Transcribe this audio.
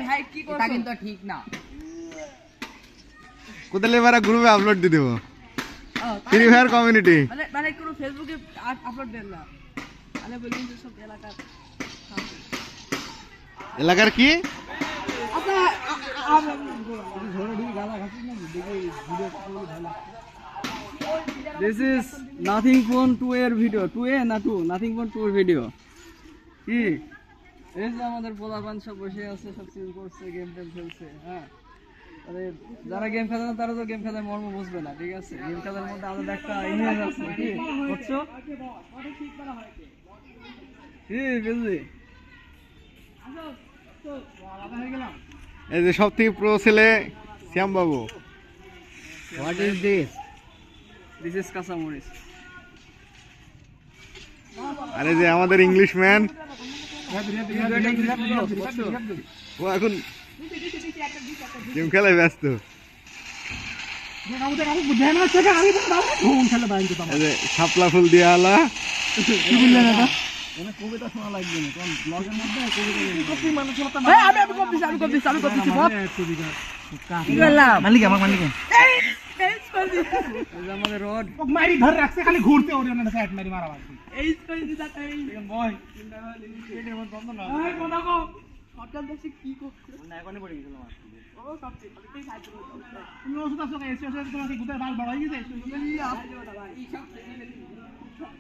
ভাই কি করছো? এটা কিন্তু ঠিক না। কোথায় লেবারা গ্রুপে আপলোড দিয়ে দেবো ফ্রি ফায়ার কমিউনিটি মানে কোনো ফেসবুকে আপলোড দেন না। মানে বলুন যে সব এলাকার কি This is nothing phone 2 এর ভিডিও 2A না 2 nothing phone 2 এর ভিডিও কি এই যে আমাদের পোলাপান সব বসে আছে সব চিল করছে গেম খেলছে হ্যাঁ আরে যারা গেম খেলে না তারা তো গেম খেলার মর্ম বুঝবে না ঠিক আছে গেম খেলার মধ্যে আলাদা একটা ইমেজ আছে কি বুঝছো কি বুঝলি এই যে সব থেকে প্রো ছেলে শ্যাম বাবু What is this? This is কাঁচামরিচ আরে যে আমাদের ইংলিশ ম্যান ও এখন গেম খেলায় ব্যস্ত এই যে শাপলা ফুল দিয়া আলা কবিতা শোনা লাগবে না কারণ ব্লগের মধ্যে মালিক আমার মালিক আমাদের রোড মারি ধরে রাখছে খালি ঘুরতে ওরে না সাইড মারি মারা মারছি এই করে দিতা তাই বয় এর মধ্যে বন্ধ না এই কোনা কো হঠাৎ দেখি কি করছে না এখনই পড়ে গেছিল ও সবচেয়ে খালি তুই সাইড করে তুমি ওষুধ আসো এসে তোমাকে গুতার বাল বড় হয়ে গেছে এই সব